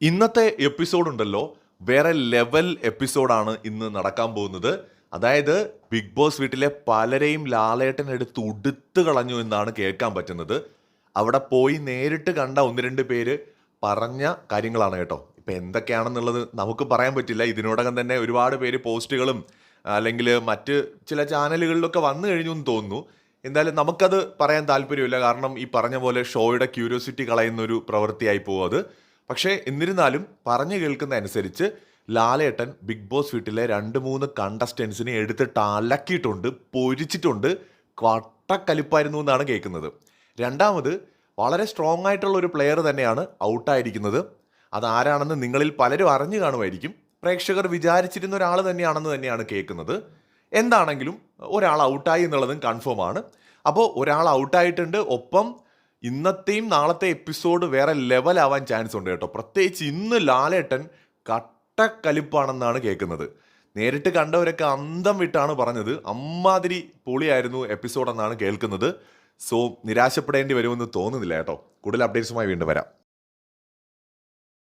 ഇന്നത്തെ എപ്പിസോഡ് ഉണ്ടല്ലോ, വേറെ ലെവൽ എപ്പിസോഡാണ് ഇന്ന് നടക്കാൻ പോകുന്നത്. അതായത് ബിഗ് ബോസ് വീട്ടിലെ പലരെയും ലാലേട്ടൻ എടുത്ത് ഉടുത്ത് കളഞ്ഞു എന്നാണ് കേൾക്കാൻ പറ്റുന്നത്. അവിടെ പോയി നേരിട്ട് കണ്ട ഒന്ന് രണ്ട് പേര് പറഞ്ഞ കാര്യങ്ങളാണ് കേട്ടോ. ഇപ്പം എന്തൊക്കെയാണെന്നുള്ളത് നമുക്ക് പറയാൻ പറ്റില്ല. ഇതിനോടകം തന്നെ ഒരുപാട് പേര് പോസ്റ്റുകളും അല്ലെങ്കിൽ മറ്റ് ചില ചാനലുകളിലൊക്കെ വന്നു കഴിഞ്ഞു എന്ന് തോന്നുന്നു. എന്തായാലും നമുക്കത് പറയാൻ താല്പര്യമില്ല. കാരണം ഈ പറഞ്ഞ പോലെ ഷോയുടെ ക്യൂരിയോസിറ്റി കളയുന്ന ഒരു പ്രവൃത്തിയായി പോകും അത്. പക്ഷേ എന്നിരുന്നാലും പറഞ്ഞു കേൾക്കുന്ന അനുസരിച്ച് ലാലേട്ടൻ ബിഗ് ബോസ് വീട്ടിലെ 2-3 കണ്ടസ്റ്റൻസിനെ എടുത്തിട്ട് അലക്കിയിട്ടുണ്ട്, പൊരിച്ചിട്ടുണ്ട്. കട്ടക്കലിപ്പായിരുന്നു എന്നാണ് കേൾക്കുന്നത്. രണ്ടാമത്, വളരെ സ്ട്രോങ് ആയിട്ടുള്ള ഒരു പ്ലെയർ തന്നെയാണ് ഔട്ടായിരിക്കുന്നത്. അതാരാണെന്ന് നിങ്ങളിൽ പലരും അറിഞ്ഞു കാണുമായിരിക്കും. പ്രേക്ഷകർ വിചാരിച്ചിരുന്ന ഒരാൾ തന്നെയാണ് കേൾക്കുന്നത്. എന്താണെങ്കിലും ഒരാൾ ഔട്ടായി എന്നുള്ളതും കൺഫേം ആണ്. അപ്പോൾ ഒരാൾ ഔട്ടായിട്ടുണ്ട്. ഒപ്പം ഇന്നത്തെയും നാളത്തെ എപ്പിസോഡ് വേറെ ലെവലാവാൻ ചാൻസ് ഉണ്ട് കേട്ടോ. പ്രത്യേകിച്ച് ഇന്ന് ലാലേട്ടൻ കട്ടക്കലിപ്പാണെന്നാണ് കേൾക്കുന്നത്. നേരിട്ട് കണ്ടവരൊക്കെ അന്തം വിട്ടാണ് പറഞ്ഞത്. അമ്മാതിരി പൊളിയായിരുന്നു എപ്പിസോഡ് എന്നാണ് കേൾക്കുന്നത്. സോ നിരാശപ്പെടേണ്ടി വരുമെന്ന് തോന്നുന്നില്ല കേട്ടോ. കൂടുതൽ അപ്ഡേറ്റ്സുമായി വീണ്ടും വരാം.